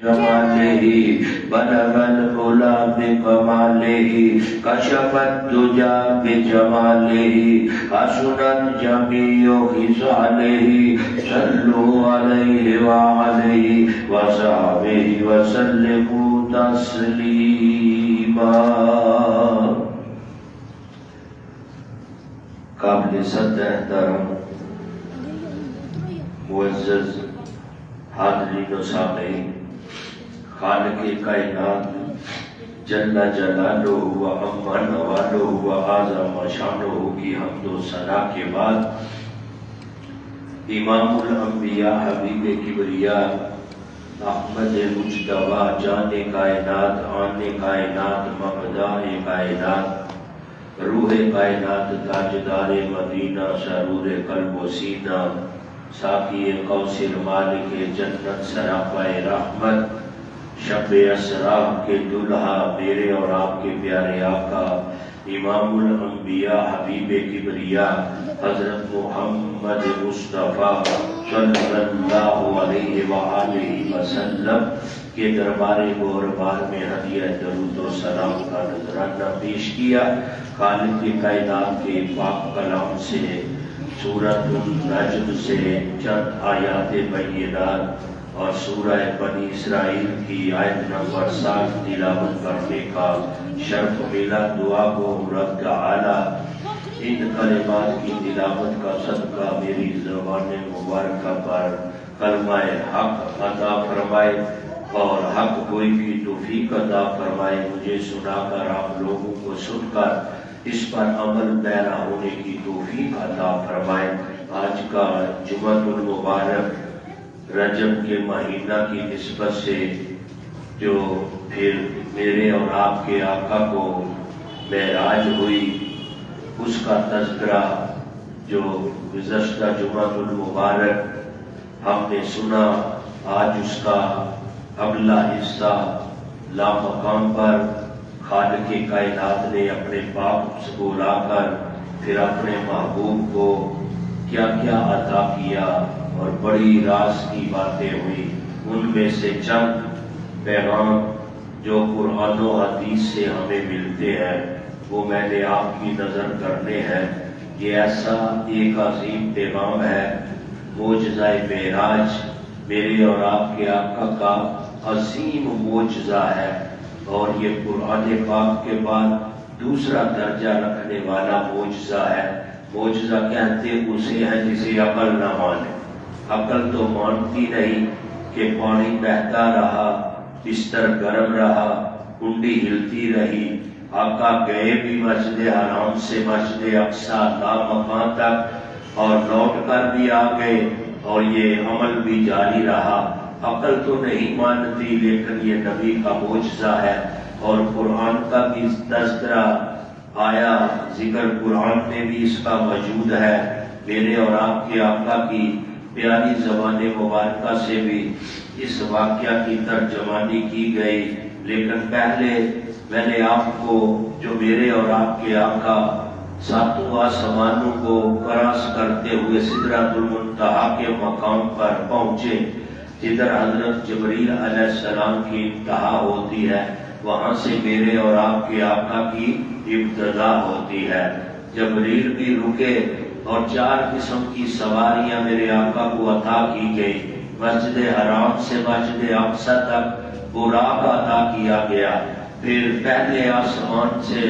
جماله بلغ العلا بکماله کشف الدجى بجماله حسنت جميع خصاله صلوا عليه وعليه وصحبه وسلموا تسلیما۔ قابل صدر احترام معزز حاضرین و سامعین، خالق کائنات جل جلالہ و عم نوالہ و اعظم شانہ کی حمد و ثنا کے بعد امام الانبیاء حبیب کبریاء احمد مجتبی جان کائنات آن کائنات مبدأ کائنات روح کائنات تاجدار مدینہ سرور قلب و سینہ ساقی کوثر مالک جنت سراپا رحمت شب اسرا کے دلہا میرے اور آپ کے پیارے آقا امام الانبیاء حبیب کبریاء حضرت محمد مصطفیٰ صلی اللہ علیہ وآلہ وسلم کے دربار گوربار میں ہدیہ درود و سلام کا نذرانہ پیش کیا۔ خالق کائنات کے پاک کلام سے سورۃ النجم سے چند آیات بینات اور سورہ بنی اسرائیل کی آیت نمبر 7 تلاوت کرنے کا شرف ملا۔ دعا کو رب تعالی ان کلمات کی تلاوت کا صدقہ میری زبان مبارکہ پر کلمہ حق عطا فرمائے اور حق گوئی کی توفیق عطا فرمائے، مجھے سنا کر آپ لوگوں کو سن کر اس پر عمل پیرا ہونے کی توفیق عطا فرمائے۔ آج کا جمعہ المبارک رجب کے مہینہ کی نسبت سے جو پھر میرے اور آپ کے آقا کو معراج ہوئی اس کا تذکرہ جو گزشتہ جمعہ المبارک ہم نے سنا، آج اس کا اگلا حصہ لامقام پر خالق کائنات نے اپنے باپ کو لا کر پھر اپنے محبوب کو کیا کیا عطا کیا اور بڑی راز کی باتیں ہوئی، ان میں سے چند پیغام جو قرآن و حدیث سے ہمیں ملتے ہیں وہ میں نے آپ کی نظر کرنے ہیں۔ یہ ایسا ایک عظیم پیغام ہے، معجزہ معراج میرے اور آپ کے آقا کا عظیم معجزہ ہے، اور یہ قرآن پاک کے بعد دوسرا درجہ رکھنے والا معجزہ ہے۔ معجزہ کہتے اسے ہیں جسے عقل نہ مانے، عقل تو مانتی نہیں کہ پانی بہتا رہا، بستر گرم رہا، کنڈی ہلتی رہی، آقا گئے بھی مسجد حرام سے مسجد اقصی لامکان تک اور لوٹ کر بھی آ گئے اور یہ عمل بھی جاری رہا۔ عقل تو نہیں مانتی، لیکن یہ نبی کا معجزہ ہے، اور قرآن کا بھی تذکرہ آیا، ذکر قرآن میں بھی اس کا موجود ہے۔ میرے اور آپ کے آقا کی پیاری زبان مبارکہ سے بھی اس واقعہ کی ترجمانی کی گئی، لیکن پہلے میں نے آپ کو جو میرے اور آپ کے آقا ساتوں آسمانوں کو کراس کرتے ہوئے سدرۃ المنتہا کے مقام پر پہنچے، جدھر حضرت جبریل علیہ السلام کی انتہا ہوتی ہے، وہاں سے میرے اور آپ کے آقا کی ابتدا ہوتی ہے۔ جبریل بھی رکے اور 4 قسم کی سواریاں میرے آقا کو عطا کی گئی۔ مسجد حرام سے مسجد اقصی تک براق عطا کیا گیا، پھر پہلے آسمان سے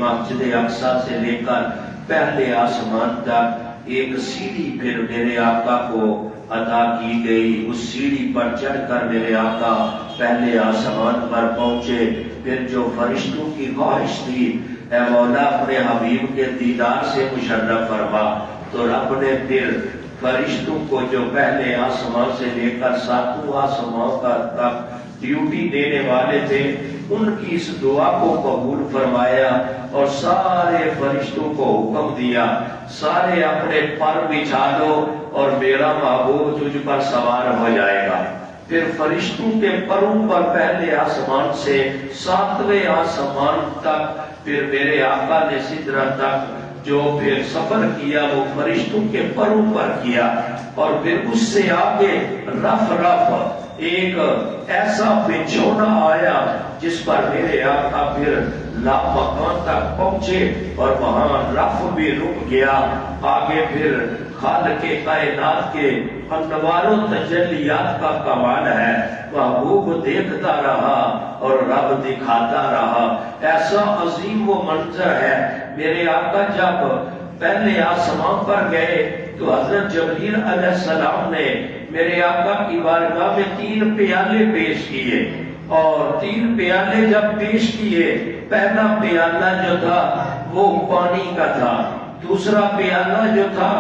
مسجد اقصی سے لے کر پہلے آسمان تک ایک سیڑھی پھر میرے آقا کو عطا کی گئی۔ اس سیڑھی پر چڑھ کر میرے آقا پہلے آسمان پر پہنچے، پھر جو فرشتوں کی خواہش تھی اے مولا اپنے حبیب کے دیدار سے مشرف فرما، تو رب نے پھر فرشتوں کو جو پہلے آسمان سے لے کر 7 آسمان تک ڈیوٹی دینے والے تھے ان کی اس دعا کو قبول فرمایا اور سارے فرشتوں کو حکم دیا، سارے اپنے پر بچھا دو اور میرا محبوب تجھ پر سوار ہو جائے گا۔ پھر فرشتوں کے پروں پر پہلے آسمان سے 7ویں آسمان تک پھر میرے آقا نے سدرہ تک جو پھر سفر کیا وہ فرشتوں کے پروں پر کیا، اور پھر اس سے آگے رف ایک ایسا بچھونا آیا جس پر میرے آقا پھر لامکان تک پہنچے اور وہاں رف بھی رک گیا. آگے پھر خالق کائنات کے انوار و تجلیات کا کمال ہے. محبوب دیکھتا رہا اور رب دکھاتا رہا. ایسا عظیم وہ منظر ہے. میرے آقا جب پہلے آسمان پر گئے تو حضرت جبریل علیہ السلام نے میرے آقا کی بارگاہ میں 3 پیالے پیش کیے. اور 3 پیالے جب پیش کیے، پہلا پیالہ جو تھا وہ پانی کا تھا، دوسرا پیالہ جو تھا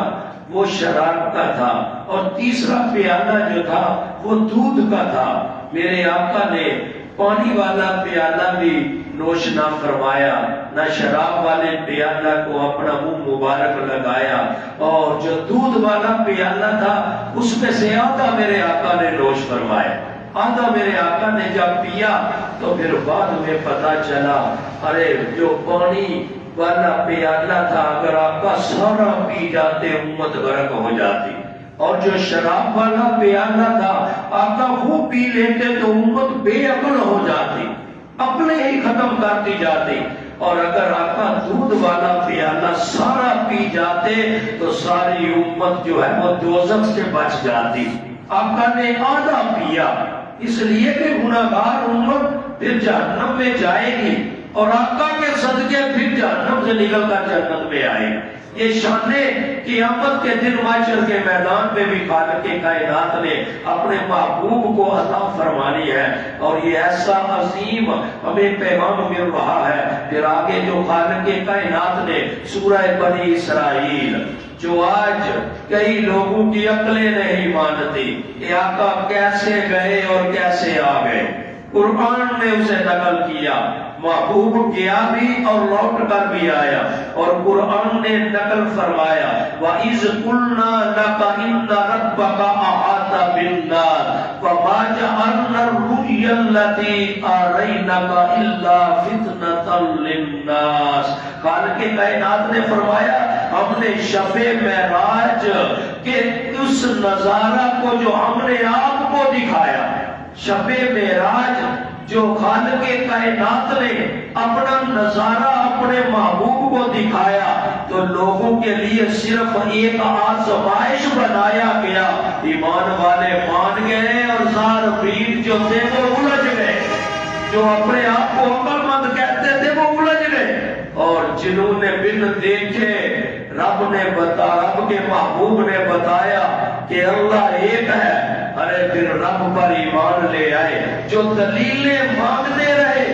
وہ شراب کا تھا، اور تیسرا پیالہ جو تھا وہ دودھ کا تھا. میرے آقا نے پانی والا پیالہ بھی نوش نہ فرمایا، نہ شراب والے پیالہ کو اپنا منہ مبارک لگایا، اور جو دودھ والا پیالہ تھا اس میں سے آدھا میرے آقا نے نوش فرمایا. آدھا میرے آقا نے جب پیا تو پھر بعد میں پتا چلا ارے جو پانی والا پیالہ تھا اگر آقا سارا پی جاتے امت غرق ہو جاتی، اور جو شراب والا پیالہ تھا آقا وہ پی لیتے تو امت بے عقل ہو جاتی، عقلیں ہی ختم کرتی جاتی. اور اگر آقا دودھ والا پیالہ سارا پی جاتے تو ساری امت جو ہے وہ دوزخ سے بچ جاتی. آقا نے آدھا پیا اس لیے کہ گناہگار امت پھر جہنم میں جائے گی، اور آقا کے صدقے پھر جہنم سے نکل کر جنت میں آئے. یہ شان قیامت کے دن محشر کے میدان میں بھی خالق کائنات نے اپنے محبوب کو عطا فرمانی ہے، اور یہ ایسا عظیم ہمیں پیغام مل رہا ہے. پھر آگے جو خالق کائنات نے سورہ بنی اسرائیل جو آج کئی لوگوں کی عقلیں نہیں مانتی کہ آقا کیسے گئے اور کیسے آ گئے، قرآن نے اسے نقل کیا. محبوب گیا بھی اور لوٹ کر بھی آیا، اور قرآن نے نقل فرمایا وَإِذْ قُلْنَا لَكَ إِنَّ رَبَّكَ أَحَاطَ بِالنَّاسِ فَمَا جَعَلْنَا الرُّؤْيَا الَّتِي أَرَيْنَاكَ إِلَّا فِتْنَةً لِلنَّاسِ. خالق کائنات نے فرمایا ہم نے شب معراج کے اس نظارہ کو جو ہم نے آپ کو دکھایا، شب معراج جو خالق کائنات نے اپنا نظارہ اپنے محبوب کو دکھایا تو لوگوں کے لیے صرف ایک آزمائش بنایا گیا. ایمان والے مان گئے اور ظالمین جو تھے وہ الجھ گئے، جو اپنے آپ کو عقل مند کہتے تھے وہ الجھ گئے، اور جنہوں نے بن دیکھے رب کے محبوب نے بتایا کہ اللہ ایک ہے، ارے پھر رب پر ایمان لے آئے. جو دلیلیں مانگتے رہے،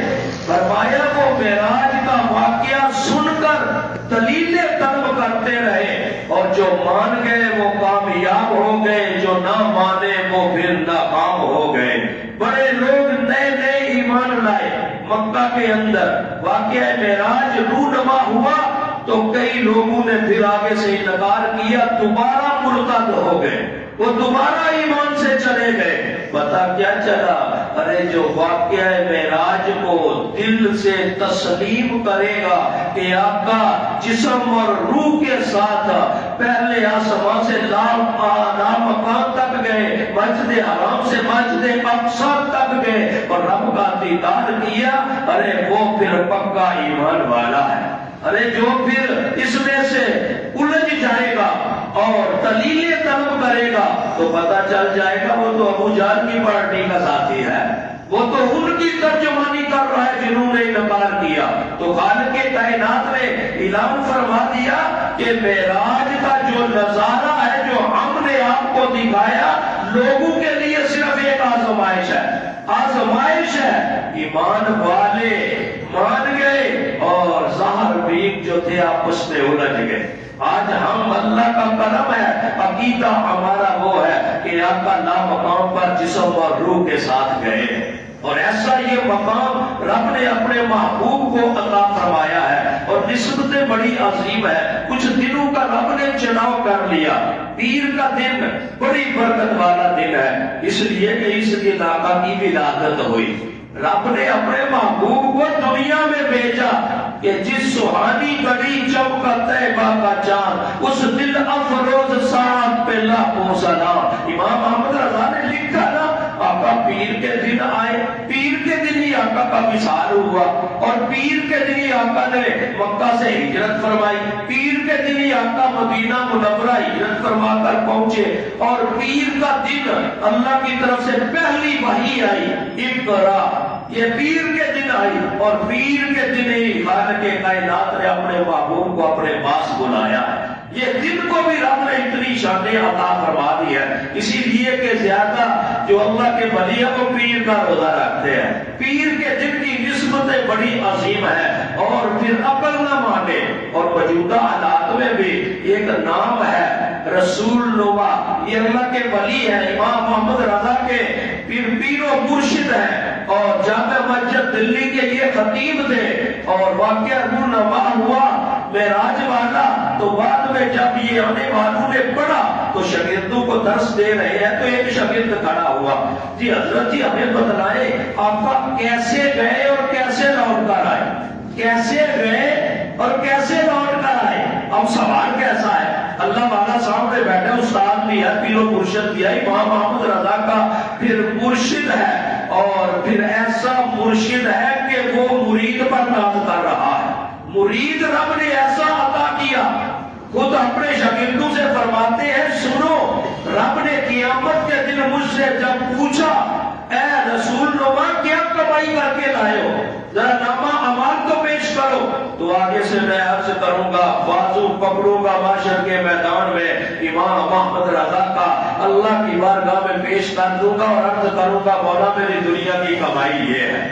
فرمایا وہ معراج کا واقعہ سن کر دلیلیں طلب کرتے رہے، اور جو مان گئے وہ کامیاب ہو گئے، جو نہ مانے وہ پھر ناکام ہو گئے. بڑے لوگ نئے نئے ایمان لائے. مکہ کے اندر واقعہ معراج رونما ہوا تو کئی لوگوں نے پھر آگے سے انکار کیا، دوبارہ مرتد ہو گئے، وہ دوبارہ ایمان سے چلے گئے. پتا کیا چلا؟ ارے جو واقعہ معراج کو دل سے تسلیم کرے گا کہ آقا جسم اور روح کے ساتھ پہلے آسمان سے لامکان تک گئے، مسجد حرام سے مسجد اقصی تک گئے اور رب کا دیدار کیا، ارے وہ پھر پکا ایمان والا ہے. ارے جو پھر اس میں سے الجھ جائے گا اور دلیلیں طلب کرے گا تو پتا چل جائے گا وہ تو ابو جہل کی پارٹی کا ساتھی ہے، وہ تو ان کی ترجمانی کر رہا ہے جنہوں نے انکار کیا. تو خالق کائنات نے اعلان فرما دیا کہ معراج کا جو نظارہ ہے جو ہم نے آپ کو دکھایا لوگوں کے لیے صرف ایک آزمائش ہے، آزمائش ہے. ایمان والے مان گئے اور ظاہر بیگ جو تھے آپس میں الجھ گئے. آج ہم اللہ کا کرم ہے، عقیدہ ہمارا وہ ہے کہ آقا لامقام پر جسم اور روح کے ساتھ گئے، اور ایسا یہ مقام رب نے اپنے محبوب کو عطا فرمایا ہے، اور نسبت بڑی عظیم ہے. کچھ دنوں کا رب نے چناؤ کر لیا. پیر کا دن بڑی برکت والا دن ہے، اس لیے کہ اس دن آقا کی ولادت ہوئی. رب نے اپنے محبوب کو دنیا میں بھیجا کہ جس سہانی گھڑی چمکا طیبہ کا چاند اس دل افروز ساعت پہ لاکھوں سلام. امام احمد رضا نے لکھا نا آقا پیر کے دن آئے، پیر کے دن ہی آقا کا وصال ہوا، اور پیر کے دن ہی آقا نے مکہ سے ہجرت فرمائی، پیر کے دن ہی آقا مدینہ منورہ ہجرت فرما کر پہنچے، اور پیر کا دن اللہ کی طرف سے پہلی وحی آئی اقرا، یہ پیر کے دن آئی، اور پیر کے دن ہی خالق کائنات نے اپنے محبوب کو اپنے پاس بلایا ہے۔ یہ دن کو بھی رب نے اتنی شان عطا فرما دی ہے، اسی لیے کہ زیادہ جو اللہ کے ولی ہیں وہ پیر کا روزہ رکھتے ہیں۔ پیر کے دن کی نسبتیں بڑی عظیم ہے، اور پھر عقل نہ مانے، اور موجودہ حالات میں بھی ایک نام ہے رسول نما، یہ اللہ کے ولی ہے، امام محمد رضا کے پیر و مرشد ہے، اور جامع مسجد دلی کے یہ خطیب تھے، اور واقعہ رونما ہوا معراج والا، تو بعد میں جب یہ آنے والوں نے پڑھا تو شاگردوں کو درس دے رہے ہیں، تو ایک شاگرد کھڑا ہوا، جی حضرت جی ہمیں بتلائے آقا کیسے گئے اور کیسے لوٹ کر آئے، کیسے گئے اور کیسے لوٹ کر آئے؟ اب سوال کیسا ہے؟ اللہ والا سامنے بیٹھے، استاد بھی ہے، پیر و مرشد بھی ہے، امام محمد رضا کا پھر مرشد ہے، اور پھر ایسا مرشد ہے کہ وہ مرید پر ناز کر رہا ہے، مرید رب نے ایسا عطا کیا، خود اپنے شاگردوں سے فرماتے ہیں سنو، رب نے قیامت کے دن مجھ سے جب پوچھا اے رسول نما کیا کمائی کر کے لائے ہو، ذرا نامہ اعمال تو پیش کرو، تو آگے سے میں عرض کروں گا، بازو پکڑوں گا معاشر کے میدان میں امام محمد رضا کا اللہ کی بارگاہ میں پیش کر دوں گا، اور عرض کروں گا مولا میری دنیا کی کمائی یہ ہے۔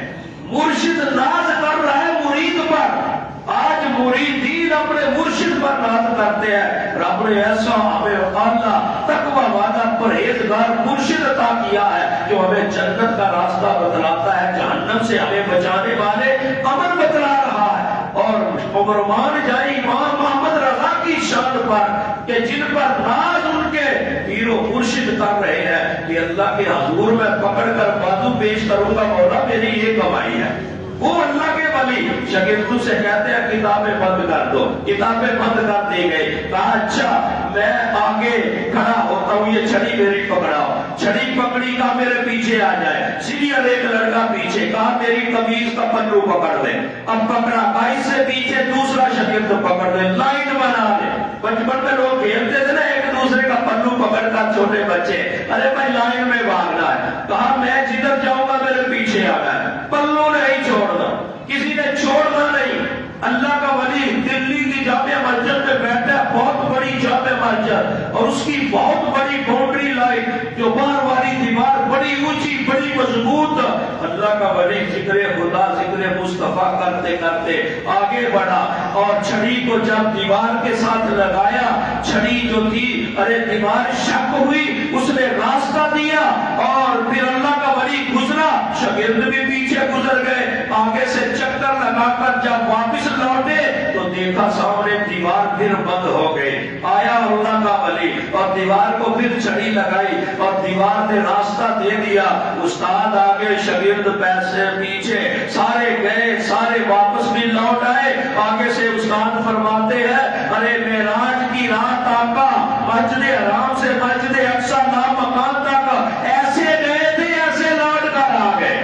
مرشد ناز کر رہا ہے مرید پر، آج مریدین اپنے مرشد پر ناز کرتے ہیں، رب نے ایسا ہمیں اللہ تقوی والا پرہیزگار مرشد عطا کیا ہے جو ہمیں جنت کا راستہ بتلاتا ہے، جہنم سے ہمیں بچانے والے امر بتلا رہا ہے، اور عمرمان جائے امام محمد رضا کی شان پر کہ جن پر ناز ان کے پیر و مرشد کر رہے ہیں کہ اللہ کے حضور میں پکڑ کر بازو پیش کروں گا مولا میری یہ کمائی ہے۔ وہ اللہ کے ولی شاگردوں سے کہتے ہیں کتابیں بند کر دو، کتابیں بند کر دی گئی، کہا اچھا میں آگے کھڑا ہوتا ہوں، یہ چھڑی میری پکڑاؤ، چھڑی پکڑی، کہا میرے پیچھے آ جائے، سیریل ایک لڑکا پیچھے، کہا میری قمیض کا پلو پکڑ دے، اب پکڑا، کہا اس سے پیچھے دوسرا شاگرد پکڑ دے، لائن بنا دے، بچپن میں لوگ کھیلتے تھے نا ایک دوسرے کا پلو پکڑ کر چھوٹے بچے، ارے بھائی لائن میں بھاگنا ہے، کہا میں جدھر جاؤں گا میرے پیچھے آنا ہے، پلو نہیں چھوڑنا، کسی نے چھوڑنا نہیں۔ اللہ کا ولی دلی کی جامع مسجد میں بیٹھا ہے، بہت بڑی جامع مسجد، اور اس کی بہت بڑی باؤنڈری لائن جو باہر والی دیوار بڑی اونچی بڑی مضبوط، اللہ کا ولی ذکر خدا ذکر مصطفیٰ کرتے کرتے آگے بڑھا، اور چھڑی کو جب دیوار کے ساتھ لگایا، چھڑی جو تھی ارے دیوار شک ہوئی، اس نے راستہ دیا، اور پھر اللہ کا ولی گزرا، شاگرد بھی پیچھے گزر گئے، آگے سے چکر لگا کر جب واپس لوٹے تو دیکھا سامنے دیوار پھر بند ہو گئی، آیا اللہ کا ولی اور دیوار کو پھر چھڑی لگائی، اور دیوار نے راستہ دے دیا، استاد آگے شاگرد پیسے پیچھے، سارے گئے سارے واپس بھی لوٹ آئے، آگے سے استاد فرماتے ہیں ارے معراج کی رات آقا مسجد حرام سے مسجد اقصی لامکان تک ایسے گئے تھے ایسے لوٹ کر آ گئے۔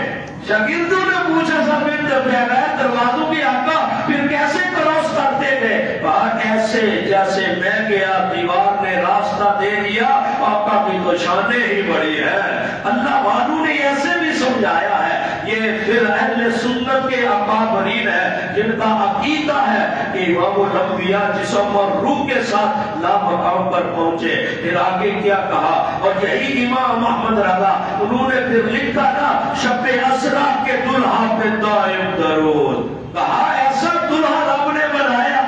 شاگردوں نے پوچھا سامنے دروازوں کی آقا پھر کیسے کراس کرتے گئے؟ ایسے جیسے میں گیا دیوار نے راستہ دے دیا، آقا کی تو شانیں ہی بڑی ہے۔ اللہ والوں نے ایسے بھی سمجھایا ہے، یہ پھر اہل سنت کے اکابرین ہے جن کا عقیدہ ہے کہ امام الانبیاء جسم اور روح کے ساتھ لامقام پر پہنچے۔ پھر آگے کیا کہا، اور یہی امام محمد رضا انہوں نے پھر لکھا نا شب اسرا کے دلہا پہ دائم درود، کہا ایسا دلہا رب نے بنایا،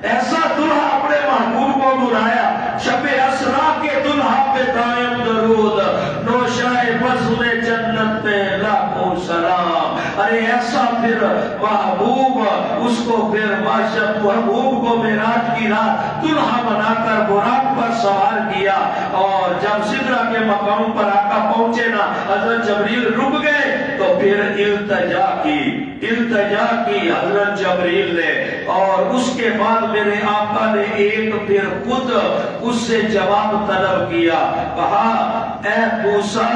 ایسا دلہا اپنے محبوب کو بلایا، شب اسرا کے دلہا پہ دائم درود، نوشائے بزم جنت پہ لاکھوں سلام۔ ارے ایسا پھر محبوب اس کو پھر محبوب کو معراج کی رات دلہا بنا کر براق پر سوار کیا، اور جب سدرہ کے مقام پر آقا پہنچے نا حضرت جبریل رک گئے تو پھر التجا کی حضرت جبریل نے، اور اس کے بعد میرے آقا نے ایک پھر خود اس سے جواب طلب کیا، کہا اے موسیٰ،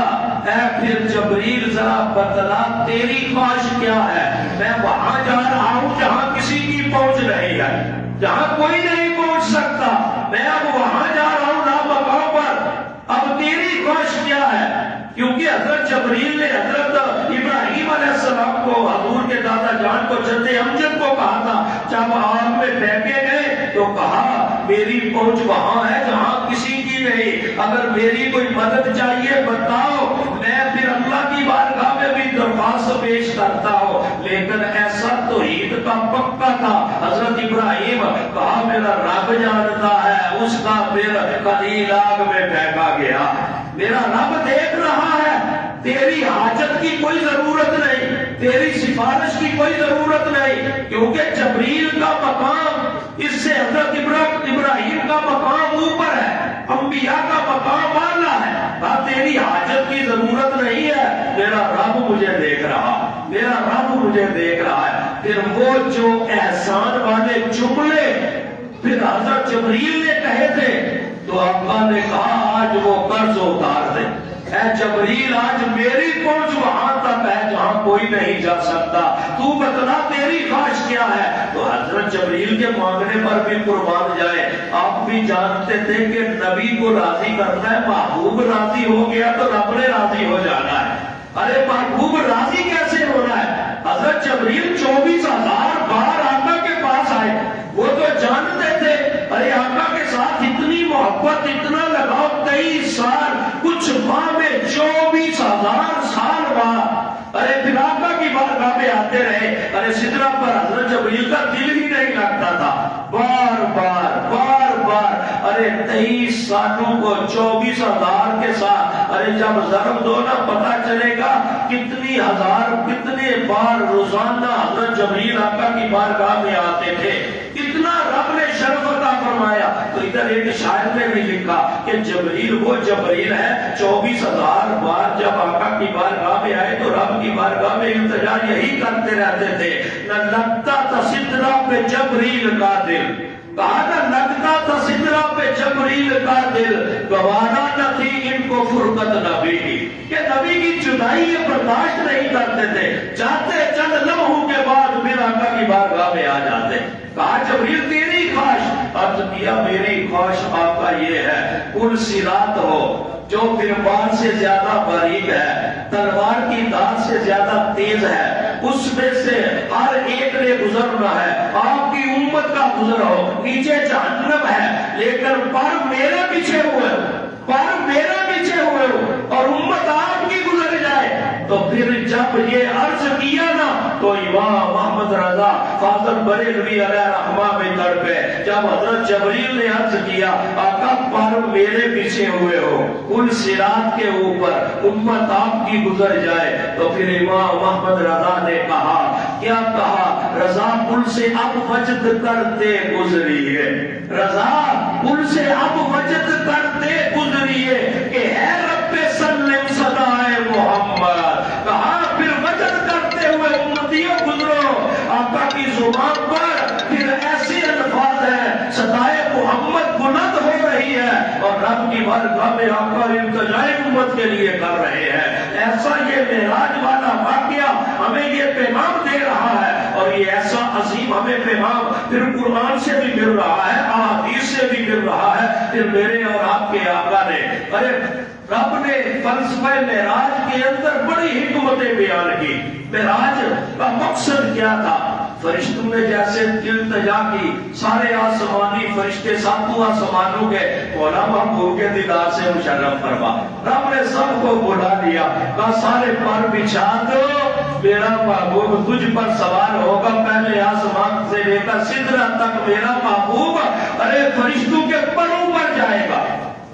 اے پھر جبریل ذرا بتلا تیری خواہش کیا ہے؟ میں وہاں جا رہا ہوں جہاں کسی کی پہنچ نہیں ہے، جہاں کوئی نہیں پہنچ سکتا، میں اب وہاں جا رہا ہوں لامقام پر، اب تیری خواہش کیا ہے؟ کیونکہ حضرت جبریل نے حضرت ابراہیم علیہ السلام کو، حضور کے دادا جان کو، جد امجد کو کہا تھا، جب آگ میں پھینکے گئے تو کہا میری پہنچ وہاں ہے جہاں کسی کی نہیں، اگر میری کوئی مدد چاہیے بتاؤ، میں پھر اللہ کی بارگاہ میں بھی درخواست پیش کرتا ہوں۔ لیکن ایسا توحید کا پکا تھا حضرت ابراہیم، کہا میرا رب جانتا ہے، اس کا پھر خلیل آگ میں پھینکا گیا۔ میرا رب دیکھ رہا ہے، تیری حاجت کی کوئی ضرورت نہیں، تیری سفارش کی کوئی ضرورت نہیں، کیونکہ جبریل کا مقام اس سے حضرت ابراہیم کا مقام اوپر ہے، انبیاء کا مقام اعلیٰ ہے، تیری حاجت کی ضرورت نہیں ہے، میرا رب مجھے دیکھ رہا، میرا رب مجھے دیکھ رہا ہے۔ پھر وہ جو احسان والے جملے پھر حضرت جبریل نے کہے تھے تو آقا نے کہا آج وہ قرض اتار دے، اے جبریل آج میری پہنچ وہاں تک ہے جہاں کوئی نہیں جا سکتا، تو بتلا تیری خواہش کیا ہے؟ تو حضرت جبریل کے مانگنے پر بھی قربان جائے، آپ بھی جانتے تھے کہ نبی کو راضی کرنا ہے، محبوب راضی ہو گیا تو رب نے راضی ہو جانا ہے۔ ارے محبوب راضی کیسے ہونا ہے؟ حضرت جبریل 24,000 بار آقا کے پاس آئے، وہ تو جانتے تھے ارے آقا کے ساتھ اتنی محبت، اتنا لگاؤ، 23 سال کچھ ماہ میں 24,000 سال بعد ارے پھر آقا کی بارگاہ میں آتے رہے، ارے سدرہ پر حضرت جبریل کا دل ہی نہیں لگتا تھا، بار بار بار بار، ارے 23 سالوں کو 24,000 کے ساتھ، ارے جب ضرب دو نا پتا چلے گا کتنی ہزار، کتنے بار روزانہ حضرت جبریل آقا کی بارگاہ میں آتے تھے، اتنا رب نے شرف عطا فرمایا۔ تو ادھر ایک شاعر نے بھی لکھا کہ جبریل وہ جبریل ہے 24,000 بار جب آقا کی بارگاہ میں آئے تو رب کی بارگاہ میں التجا یہی کرتے رہتے تھے، نہ لگتا تھا سدرہ پہ جبریل کا دل، کہا نہ لگتا تھا سدرہ پہ جبریل کا دل، گوارا نہ تھی ان کو فرقت نبی کی، کہ نبی کی جدائی یہ برداشت نہیں کرتے تھے، چاہتے چند لمحوں کے بعد پھر آقا کی بارگاہ میں آ جاتے۔ کہا جبریل تیری خواہش، عرض کیا میری خواہش آقا یہ ہے پل صراط ہو جو پھر بال سے زیادہ باریک ہے، تلوار کی دھار سے زیادہ تیز ہے، اس میں سے ہر ایک نے گزرنا ہے، آپ کی امت کا گزر ہو، نیچے جہنم ہے لیکن پر میرے پیچھے ہوئے ہو، پر میرے پیچھے ہوئے ہو اور امت آپ کی گزر جائے۔ تو پھر جب یہ عرض کیا نا تو امام محمد رضا فاضل بریلوی علیہ رحمہ میں تڑپے، جب حضرت جبریل نے عرض کیا آقا پر میرے پیچھے ہوئے ہو، پل صراط کے اوپر امت آپ کی گزر جائے، تو پھر امام محمد رضا نے کہا، کیا کہا؟ رضا پل سے اب وجد کرتے گزریے، رضا پل سے اب وجد کرتے گزریے کہ ہے رب سلم صدائے محمد، کہا پھر وجد کرتے ہوئے امتیوں گزرو، آقا کی زبان پر پھر ایسے الفاظ ہیں صدائے محمد بلند ہو رہی ہے اور رب کی بارگاہ میں آقا التجائے امت کے لیے کر رہے ہیں۔ ایسا یہ معراج والا واقعہ ہمیں یہ پیغام دے رہا ہے، اور یہ ایسا عظیم ہمیں پیغام پھر قرآن سے بھی مل رہا ہے، احادیث سے بھی مل رہا ہے، پھر میرے اور آپ کے آقا نے، ارے رب نے فلسفہ معراج کے اندر بڑی حکمتیں بیان کی۔ معراج کا مقصد کیا تھا؟ فرشتوں نے جیسے التجا کی، سارے آسمانی فرشتے ساتوں آسمانوں کے مولا محبوب کے دیدار سے مشرف فرما، رب نے سب کو بلا لیا، کہا سارے پر بچھا دو، میرا محبوب تجھ پر سوار ہوگا، پہلے آسمان سے لے کر سدرہ تک میرا محبوب ارے فرشتوں کے پروں پر جائے گا،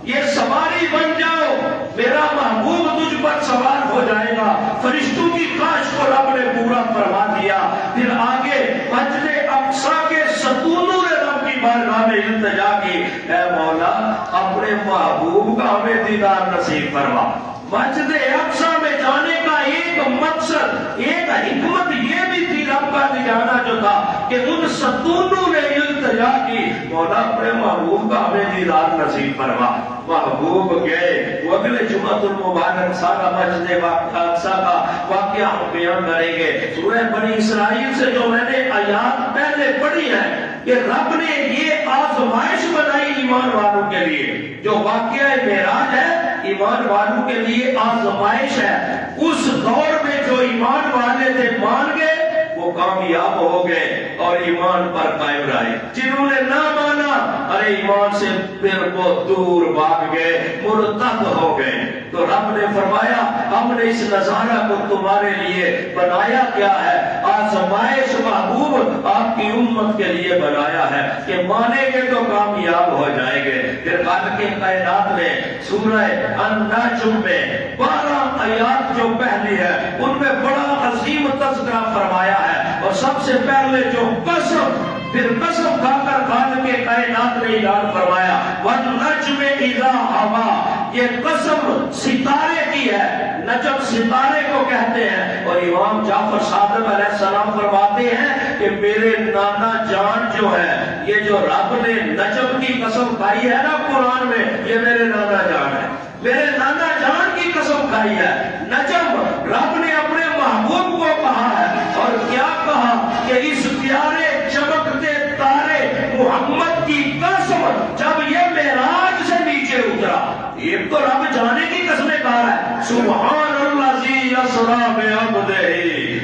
یہ سواری بن جاؤ، میرا محبوب تجھ پر سوار ہو جائے گا۔ فرشتوں کی خواہش کو رب نے پورا فرما دیا۔ پھر آگے مسجد اقصی کے ستونوں نے رب کی بارگاہ میں التجا کی، اے مولا اپنے محبوب کا ہمیں دیدار نصیب فرما۔ مسجد اقصی میں جانے کا ایک مقصد، ایک حکمت یہ بھی تھی رب کا دلانا جو تھا کہ ان ستونوں نے التجا التجا کی، مولا اپنے محبوب کا ہمیں دیدار نصیب فرما۔ محبوب گئے، وہ اگلے جمعۃ المبارک سارا مسجد اقصی کا واقعہ ہم بیان کریں گے۔ سورہ بنی اسرائیل سے جو میں نے آیات پہلے پڑھی ہے کہ رب نے یہ آزمائش بنائی ایمان والوں کے لیے، جو واقعہ معراج ہے ایمان والوں کے لیے آزمائش ہے۔ اس دور میں جو ایمان والے تھے مان گئے وہ کامیاب ہو گئے اور ایمان پر قائم رہے، جنہوں نے نہ مانا ارے ایمان سے پھر وہ دور بھاگ گئے، مرتد ہو گئے۔ تو رب نے فرمایا ہم نے اس نظارہ کو تمہارے لیے بنایا کیا ہے، آزمائش محبوب آپ کی امت کے لیے بنایا ہے کہ مانیں گے تو کامیاب ہو جائیں گے۔ پھر خالق کائنات نے سورہ النجم میں 12 آیات جو پہلی ہے ان میں بڑا عظیم تذکرہ فرمایا ہے، اور سب سے پہلے جو قسم، پھر قسم کھا کر خالق کائنات نے اعلان فرمایا والنجم اذا ہوا، یہ قسم ستارے کی ہے، نجم ستارے کو کہتے ہیں۔ اور امام جعفر صادق علیہ السلام فرماتے ہیں کہ میرے نانا جان جو ہے، یہ جو رب نے نجم کی قسم کھائی ہے نا قرآن میں، یہ میرے نانا جان ہے، میرے نانا جان کی قسم کھائی ہے۔ نجم رب نے اپنے محبوب کو کہا ہے، اور کیا کہا کہ اس پیارے چمکتے تارے محمد کی قسم جب یہ معراج سے نیچے اترا، یہ تو رب جانے کی قسمیں کہا ہے، سبحان الذی اسری بعبدہ،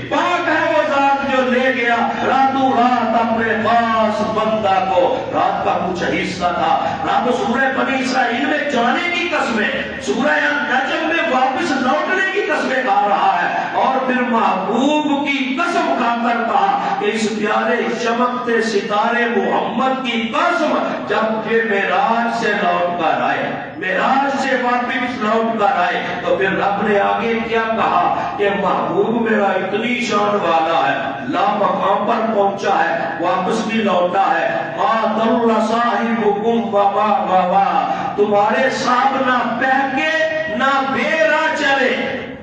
پاک ہے وہ ذات جو لے گیا راتوں رات اپنے خاص بندہ کو۔ رات کا کچھ حصہ تھا، رب سورہ بنی اسرائیل میں جانے کی قسمیں، سورہ النجم میں واپس لوٹنے کی قسمیں کھا رہا ہے، اور پھر محبوب کی قسم کھا کر کہا کہ اس پیارے چمکتے ستارے محمد کی قسم جب یہ معراج سے لوٹ کر آئے، معراج سے واپس لوٹ کر آئے، تو پھر رب نے آگے کیا کہا کہ محبوب میرا اتنی شان والا ہے، لا مقام پر پہنچا ہے، واپس بھی لوٹا ہے، ما ضل صاحبکم وما غوی، تمہارے صاحب نہ بہکے نہ بے راہ چلے۔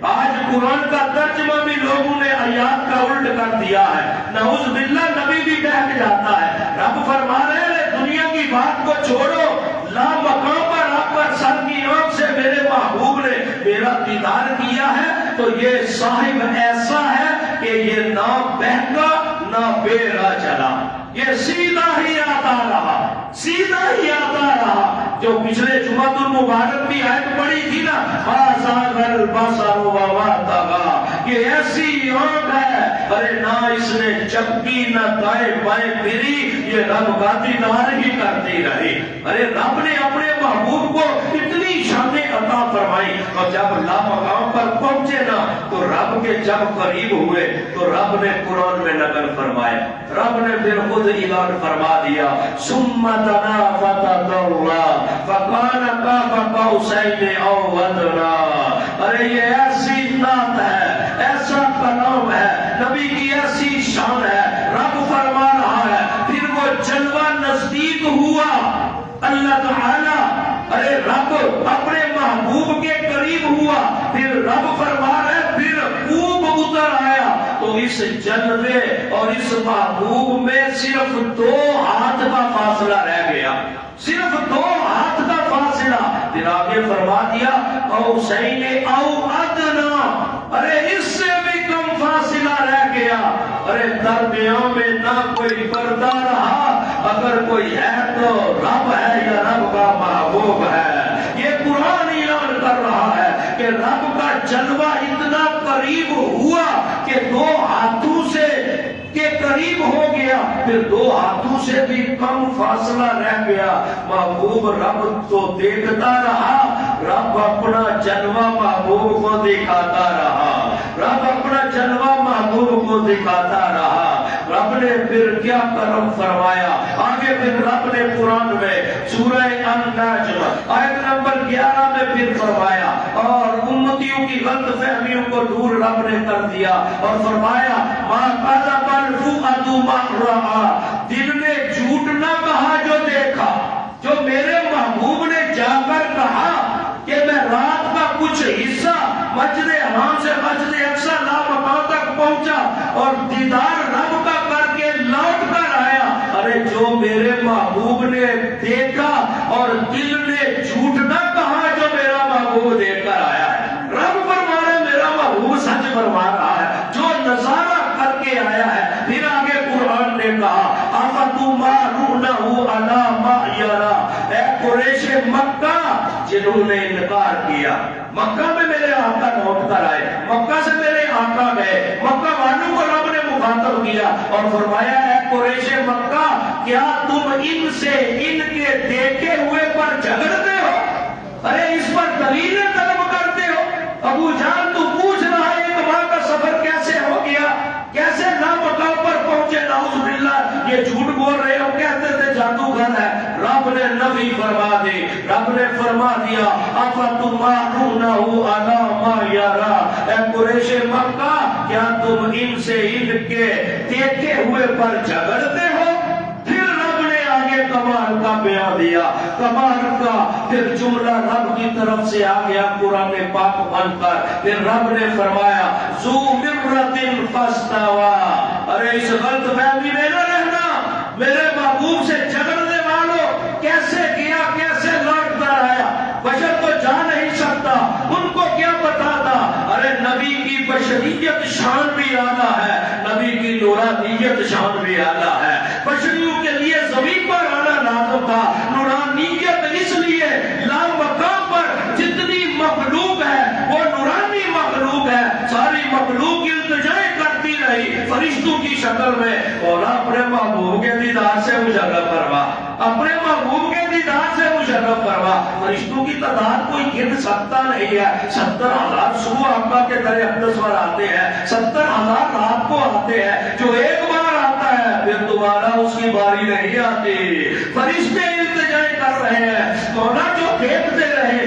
آج قرآن کا ترجمہ بھی لوگوں نے آیات کا الٹ کر دیا ہے، نعوذ باللہ نبی بھی بہک جاتا ہے۔ رب فرما رہے ہیں دنیا کی بات کو چھوڑو، لا مقام پر آپ پر سر کی آنکھ سے میرے محبوب نے میرا دیدار کیا ہے، تو یہ صاحب ایسا ہے کہ یہ نہ بہکا نہ بے راہ چلا، یہ سیدھا ہی آتا رہا، سیدھا ہی آتا رہا۔ جو پچھلے جمعۃ المبارک بھی آیت پڑھی تھی نا، فَازَاغَ الْبَصَرُ وَمَا طَغَىٰ، یہ ایسی آنکھ ہے ارے نہ اس نے چکی نہ دائیں بائیں پھری، یہ رب کا دیدار ہی کرتی رہی۔ ارے رب نے اپنے محبوب کو اتنی شانیں عطا فرمائی، اور جب لامقام پر پہنچے نا تو رب کے جب قریب ہوئے تو رب نے قرآن میں نقل فرمایا، رب نے پھر خود اعلان فرما دیا ثم دنا فتدلى فكان قاب قوسين او ادنى۔ ارے یہ ایسی نعت ہے، ایسا کلام ہے، نبی کی ایسی شان ہے، رب فرما رہا ہے پھر وہ جلوہ نزدیک ہوا اللہ تعالی، ارے رب اپنے محبوب کے قریب ہوا، پھر رب فرما رہے پھر خوب اتر آیا، تو اس جلوے اور اس محبوب میں صرف 2 ہاتھ کا فاصلہ رہ گیا، صرف 2 ہاتھ کا فاصلہ۔ پھر آگے فرما دیا قوسین او ادنا، ارے اس سے بھی کم فاصلہ رہ گیا، ارے درمیان میں نہ کوئی پردہ رہا، اگر کوئی ہے تو رب ہے یا رب کا محبوب ہے۔ یہ قرآن اعلان کر رہا ہے کہ رب کا جلوہ اتنا قریب ہوا کہ 2 ہاتھوں سے کے قریب ہو گیا، پھر 2 ہاتھوں سے بھی کم فاصلہ رہ گیا۔ محبوب رب تو دیکھتا رہا، رب اپنا جلوہ محبوب کو دکھاتا رہا، رب اپنا جلوہ محبوب کو دکھاتا رہا۔ رب نے پھر کیا کرم فرمایا، آگے پھر رب نے قرآن میں سورہ النجم آیت نمبر 11 میں پھر فرمایا، اور امتیوں کی غلط فہمیوں کو دور رب نے کر دیا، اور فرمایا ما کذب الفؤاد ما رأى، دل نے جھوٹ نہ کہا جو دیکھا، جو میرے محبوب نے جا کر کہا کہ میں رات کا کچھ حصہ مسجد حرام سے مسجد اقصی لامقام تک پہنچا اور دیدار رب کا کر کے لوٹ کر آیا، ارے جو جو میرے محبوب نے دیکھا اور دل نے جھوٹ نہ کہا جو میرا محبوب دیکھ کر آیا ہے. رب فرما رہا ہے میرا محبوب سچ فرما رہا ہے جو نظارہ کر کے آیا ہے. پھر آگے قرآن نے کہا افتمارونہ علی ما یرا، اے قریش مکہ جنہوں نے انکار کیا. مکہ میں میرے آقا لوٹ کر آئے، مکہ سے میرے آقا گئے، مکہ والوں کو رب نے مخاطب کیا اور فرمایا اے قریش مکہ کیا تم ان سے ان کے دیکھے ہوئے پر جھگڑتے ہو؟ ارے اس پر دلیلیں طلب کرتے ہو؟ ابو جان تو پوچھ رہا ہے ایک ماہ کا سفر کیسے ہو گیا، کیسے نامقام پر پہنچے؟ نعوذ باللہ یہ جھوٹ بول رہے ہو، کہتے تھے جادوگر ہے. رب نے نبی فرما دی، رب نے فرما دیا افتمارونہ علی ما یرا، اے قریش مکہ کیا تم ان سے ان کے دیکھے ہوئے پر جھگڑتے ہو؟ پھر رب نے آگے کمال کا بیان دیا، کمال کا پھر جملہ رب کی طرف سے آ گیا قرآن پاک بن کر. پھر رب نے فرمایا ذو مرۃ فاستوی، ارے اس غلط فہمی میں نہ رہنا، میرے محبوب سے جھگڑنے والوں کیسے کیا، کیسے لوٹ کر آیا؟ بشر تو جا نہیں سکتا، ان کو کیا پتا تھا؟ ارے نبی کی بشریت شان بھی اعلیٰ ہے، نبی کی نورانیت شان بھی اعلیٰ ہے. بشریوں کے لیے زمین پر آنا لازم تھا، نورانیت اس لیے لامقام پر جتنی مخلوق ہے وہ نورانی مخلوق ہے. ساری مخلوق التجائے کرتی رہی فرشتوں کی شکل میں، اور اپنے محبوب کے دیدار سے مشرف فرما، اپنے محبوب کے دیدار سے مشرف فرما. فرشتوں کی تعداد کوئی گن سکتا نہیں ہے. 70,000 صبح آقا کے در اقدس پر آتے ہیں، 70,000 رات کو آتے ہیں. جو ایک بار آتا ہے پھر دوبارہ اس کی باری نہیں آتی. فرشتے التجائے کر رہے ہیں، مولا جو دیکھتے رہے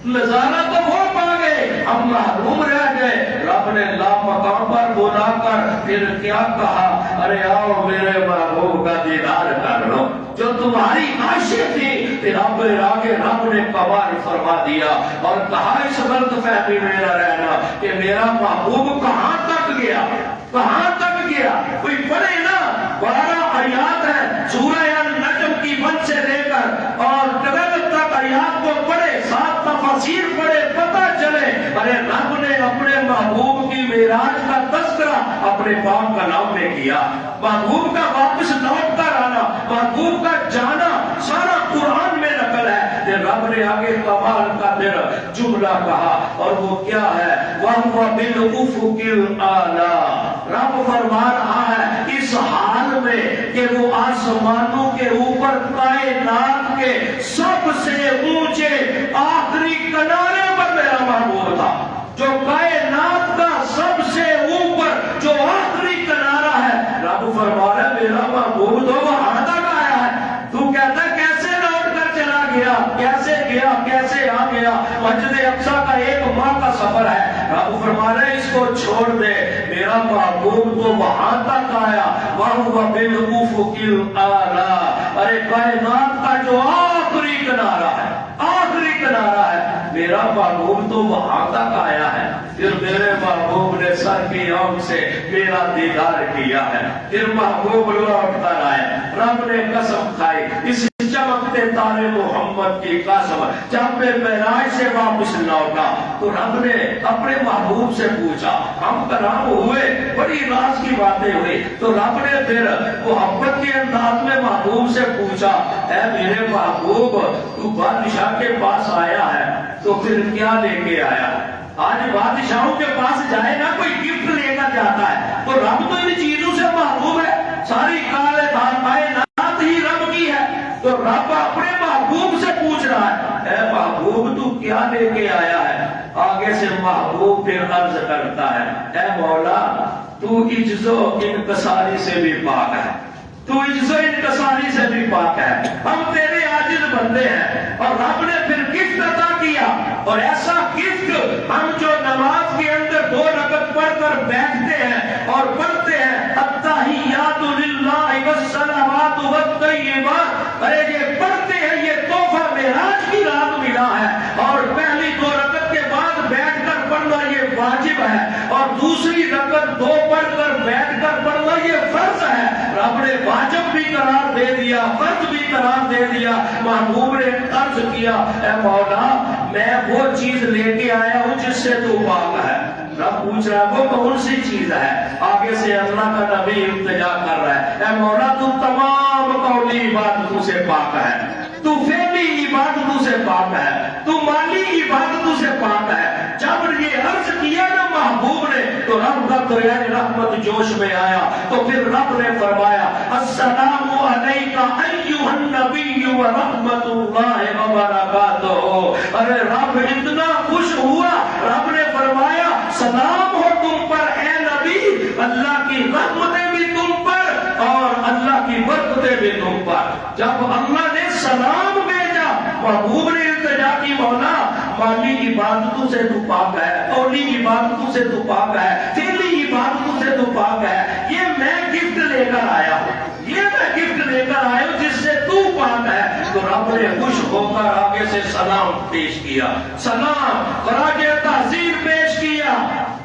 نظارہ تو وہ پا گئے، ہم محروم رہ گئے. رب نے لامقام پر بلا کر پھر کیا کہا؟ ارے آؤ میرے محبوب کا دیدار کر لو جو تمہاری خواہشیں تھی. پھر آگے رب نے کمال فرما دیا اور کہا اس غلط فہمی میں نہ رہنا کہ میرا محبوب کہاں تک گیا، کہاں تک گیا. کوئی پڑھے نا 12 آیات ہے سورہ النجم کی 1 سے لے کر اور 12 تک آیات کو پڑھے، 7 تفاسیر پڑھے، پتہ چلے ارے رب نے اپنے محبوب کی معراج کا تذکرہ اپنے پاک کلام میں کیا. محبوب کا واپس لوٹ کر آنا، محبوب کا جانا سارا قرآن میں نقل ہے. پھر رب نے آگے کمال کا پھر جملہ کہا اور وہ کیا ہے؟ وَهُوَ بِالْأُفُقِ الْأَعْلَىٰ. رب فرما رہا ہے اس حال میں کہ وہ آسمانوں کے اوپر کائنات کے سب سے اونچے آخری کنارے پر میرا محبوب تھا. جو کائنات کا سب سے اوپر جو آخری کنارہ ہے، رب فرما رہا ہے میرا محبوب تو وہاں تک آیا ہے. تو کہتا ہے کیسے لوٹ کر چلا گیا، کیسے گیا، کیسے آ گیا؟ مسجد اقصی کا 1 ماہ کا سفر ہے. رب فرما رہے اس کو چھوڑ دے، میرا محبوب تو وہاں تک آیا. وَهُوَ بِالْأُفُقِ الْأَعْلَىٰ. ارے کائنات کا جو آخری کنارہ ہے، آخری کنارہ ہے، میرا محبوب تو وہاں تک آیا ہے. پھر میرے محبوب نے سر کی آنکھ سے میرا دیدار کیا ہے. پھر محبوب لوٹ کر آئے. رب نے قسم کھائی اس چمکتے تارے محمد کی قسم، جب میں معراج سے واپس لوٹا تو رب نے اپنے محبوب سے پوچھا، ہم کلام ہوئے، بڑی راز کی باتیں ہوئی. تو رب نے پھر محبت کے انداز میں محبوب سے پوچھا، اے میرے محبوب تو بادشاہ کے پاس آیا ہے تو پھر کیا لے کے آیا؟ آج بادشاہوں کے پاس جائے نا کوئی گفٹ لے کر جاتا ہے تو رب تو ان چیزوں سے محبوب ہے. ساری کائنات ہی رب کی ہے. تو رب اپنے محبوب سے پوچھ رہا ہے، اے محبوب تو کیا لے کے آیا ہے؟ آگے سے محبوب پھر عرض کرتا ہے، اے مولا تو عجز و انکساری سے بھی پاک ہے، تو عجز و انکساری سے بھی پاک ہے. ہم تیرے عاجز بندے ہیں. اور رب نے پھر گفٹ عطا کیا، اور ایسا گفٹ ہم جو نماز کے اندر 2 رکعت پڑھ کر بیٹھتے ہیں اور پڑھتے ہیں التحیات للہ والصلوات والطیبات، ارے یہ پڑھتے ہیں، یہ تحفہ معراج کی رات ملا ہے. اور پہلی 2 رکعت کے بعد بیٹھ کر پڑھنا یہ واجب ہے، اور دوسری رکعت 2 پڑھ کر بیٹھ کر پڑھنا یہ فرض ہے. رب نے واجب بھی قرار قرار دے دیا. محبوب نے عرض کیا اے مولا میں وہ چیز لے کے آیا ہوں جس سے تو پاک ہے. رب پوچھ رہا ہے وہ کون سی چیز ہے؟ آگے سے اللہ کا نبی التجا کر رہا ہے اے مولا تو تمام قولی عبادتوں سے پاک ہے, تو فعلی عبادتوں سے پاک ہے, تو مالی عبادتوں سے پاک ہے. جب یہ عرض کیا نا محبوب نے تو رب کا دریائے رحمت جوش میں آیا. تو پھر رب نے فرمایا السلام علیکہ ایھا النبی ورحمۃ اللہ وبرکاتہ. ارے رب اتنا خوش ہوا, رب نے فرمایا سلام ہو تم پر اے نبی, اللہ کی رحمتیں بھی تم پر اور اللہ کی برکتیں بھی تم پر. جب اللہ نے سلام بھیجا محبوب نے التجا کی مولا مالی عبادتوں سے تو پاک ہے, قولی عبادتوں سے تو پاک ہے, فعلی عبادتوں سے تو پاک ہے. یہ میں گفٹ لے کر آیا ہوں, یہ میں گفٹ لے کر آیا ہوں جس سے تو پاک ہے. تو رب نے خوش ہو کر آگے سے سلام پیش کیا, سلام خراج تحسین پیش کیا.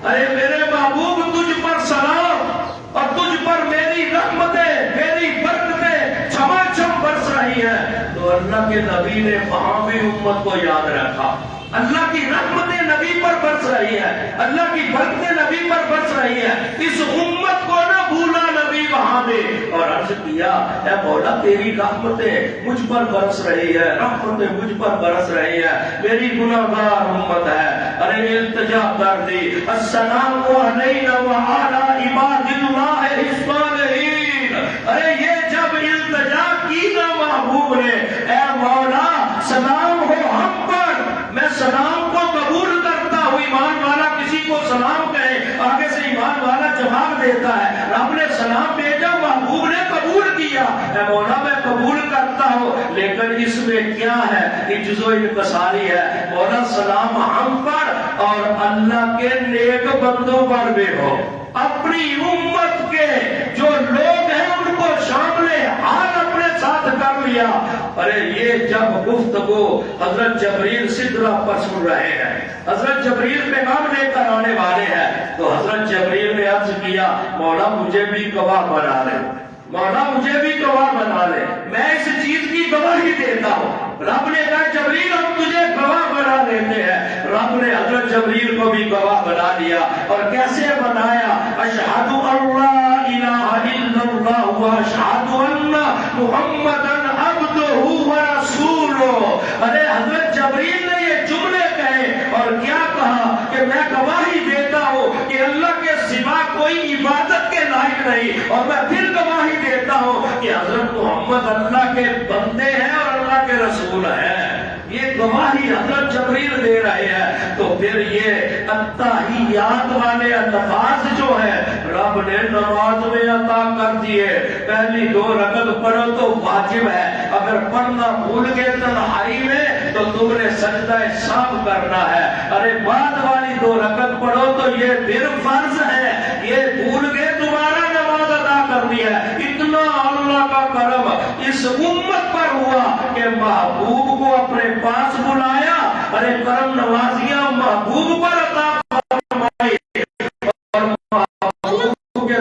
ارے میرے محبوب تجھ پر سلام اور تجھ پر میری رحمتیں میری برکتیں چھما چھم برس رہی ہیں. تو اللہ کے نبی نے وہاں بھی امت کو یاد رکھا. اللہ کی رحمتیں نبی پر برس رہی ہے, اللہ کی برکتیں نبی پر برس رہی ہے. اس امت کو نہ بھولا نبی وہاں بھی اور عرض کیا اے مولا تیری رحمتیں مجھ پر برس رہی ہے, رحمتیں مجھ پر برس رہی ہے, میری گناہگار امت ہے. ارے التجا کر دی السلام علینا وعلی عباد اللہ الصالحین. ارے یہ جب التجا کی نا محبوب نے اے مولا سلام ہو ہم پر, میں سلام کو قبول کرتا ہوں. ایمان والا کسی کو سلام کہے آگے سے ایمان والا جواب دیتا ہے. رب نے سلام بھیجا محبوب نے قبول کیا, اے مولا میں قبول کرتا ہوں لیکن اس میں کیا ہے عجز و انکساری ہے. مولا سلام ہم پر اور اللہ کے نیک بندوں پر بھی ہو. اپنی امت کے جو لوگ ہیں ان کو شامل حال اپنے ساتھ کر لیا. ارے یہ جب گفتگو حضرت جبریل سدرہ پر سن رہے ہیں, حضرت جبریل پیغام لے کر آنے والے ہیں, تو حضرت جبریل نے عرض کیا مولا مجھے بھی گواہ بنا لے, مولا مجھے بھی گواہ بنا لے, میں اس چیز کی گواہی دیتا ہوں. رب نے کہا جبریل ہم تجھے گواہ بنا لیتے ہیں. رب نے حضرت جبریل کو بھی گواہ بنا دیا. اور کیسے بنایا؟ اشہد ان لا الہ الا اللہ واشہد ان محمدن عبدہ ورسولہ. ارے حضرت جبریل نے یہ جملے کہے اور کیا کہا کہ میں گواہی دیتا ہوں کہ اللہ کے سوا کوئی عبادت کے لائق نہیں, اور میں پھر گواہی دیتا ہوں کہ حضرت محمد اللہ کے بندے ہیں اور اللہ کے رسول ہیں. یہ گواہی حضرت جبریل دے رہے ہیں. تو پھر یہ التحیات والے الفاظ جو ہے رب نے نماز میں عطا کر دیے. پہلی 2 رکعت پڑھو تو واجب ہے, اگر پڑھنا بھول گئے تنہائی میں تو تم نے سجدہ سہو کرنا ہے. ارے بعد والی 2 رکعت پڑھو تو یہ پھر فرض ہے, یہ بھول گئے دوبارہ نماز ادا کرنی ہے. اتنا اللہ کا کرم اس امت پر ہوا کہ محبوب کو اپنے پاس بلایا. ارے کرم نوازی